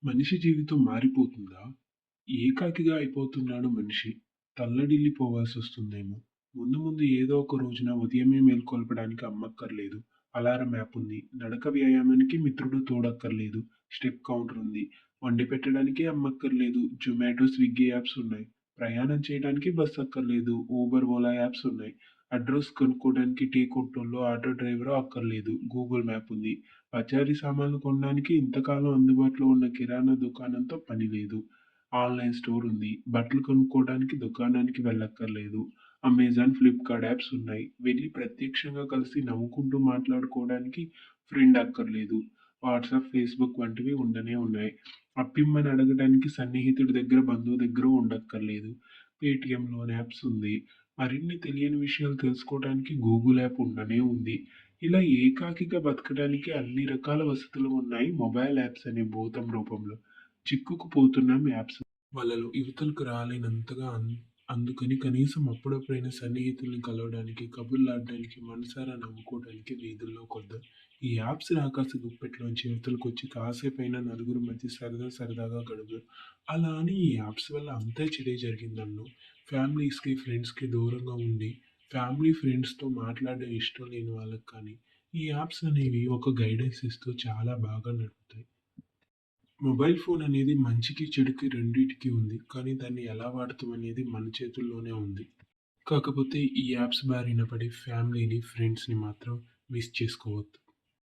మనిషి జీవితం మారిపోతుందా? ఏకాకిగా అయిపోతున్నాడు మనిషి. తల్లడిల్లిపోవాల్సొస్తుందేమో! ముందు ముందు ఏదో ఒక రోజున ఉదయమే మేల్కొల్పడానికి అమ్మక్కర్లేదు. అలారం యాప్ ఉంది. నడక వ్యాయామానికి మిత్రుడు తోడక్కర్లేదు. స్టెప్ కౌంటర్ ఉంది. వండి పెట్టడానికి అమ్మక్కర్లేదు. జొమాటో, స్విగ్గీ యాప్స్ ఉన్నాయి. ప్రయాణం చేయడానికి బస్ అక్కర్లేదు. ఊబర్, ఓలా యాప్స్ ఉన్నాయి. అడ్రస్ కనుక్కోవడానికి టీ కొట్టోళ్ళో, ఆటో డ్రైవరో అక్కర్లేదు. గూగుల్ మ్యాప్ ఉంది. పచారీ సామాన్లు కొనడానికి ఇంతకాలం అందుబాటులో ఉన్న కిరాణా దుకాణంతో పని లేదు. ఆన్‌లైన్ స్టోర్ ఉంది. బట్టలు కొనుక్కోవడానికి దుకాణానికి వెళ్ళక్కర్లేదు. అమెజాన్, ఫ్లిప్‌కార్ట్ యాప్స్ ఉన్నాయి. వెళ్లి ప్రత్యక్షంగా కలిసి నవ్వుకుంటూ మాట్లాడుకోవడానికి ఫ్రెండ్ అక్కర్లేదు. వాట్సాప్, ఫేస్‌బుక్ వంటివి ఉండనే ఉన్నాయి. అప్పిమ్మని అడగడానికి సన్నిహితుడి దగ్గర, బంధువు దగ్గర ఉండక్కర్లేదు. పేటీఎం లోన్ యాప్స్ ఉంది. మరిన్ని తెలియని విషయాలు తెలుసుకోవడానికి గూగుల్ యాప్ ఉండనే ఉంది. ఇలా ఏకాకిగా బతకడానికి అన్ని రకాల వసతులు ఉన్నాయి మొబైల్ యాప్స్ అనే భూతం రూపంలో. చిక్కుకుపోతున్నాం యాప్స్ వలలో. యువతలకు రాలేనంతగా అందుకని కనీసం అప్పుడప్పుడైనా సన్నిహితుల్ని కలవడానికి, కబుర్లాడడానికి, మనసారా నవ్వుకోవడానికి వీధుల్లోకొద్దాం. ఈ యాప్స్ ఆకాశ గుప్పెట్లోంచి యువతలకొచ్చి కాసేపైనా నలుగురి మధ్య సరదాగా గడుపుదాం. అలా అని ఈ యాప్స్ వల్ల అంతా చెడే జరిగిందనను. ఫ్యామిలీస్‌కి, ఫ్రెండ్స్‌కి దూరంగా ఉండి, ఫ్యామిలీ, ఫ్రెండ్స్‌తో మాట్లాడడం ఇష్టం లేని వాళ్ళకి కానీ, ఈ యాప్స్ అనేవి ఒక గైడెన్స్ ఇస్తూ చాలా బాగా నడుపుతాయి. మొబైల్ ఫోన్ అనేది మంచికి, చెడుకి రెండిటికి ఉంది. కానీ దాన్ని ఎలా వాడతాం అనేది మన చేతుల్లోనే ఉంది. కాకపోతే ఈ యాప్స్ బారిన పడి ఫ్యామిలీని, ఫ్రెండ్స్‌ని మాత్రం మిస్ చేసుకోవద్దు.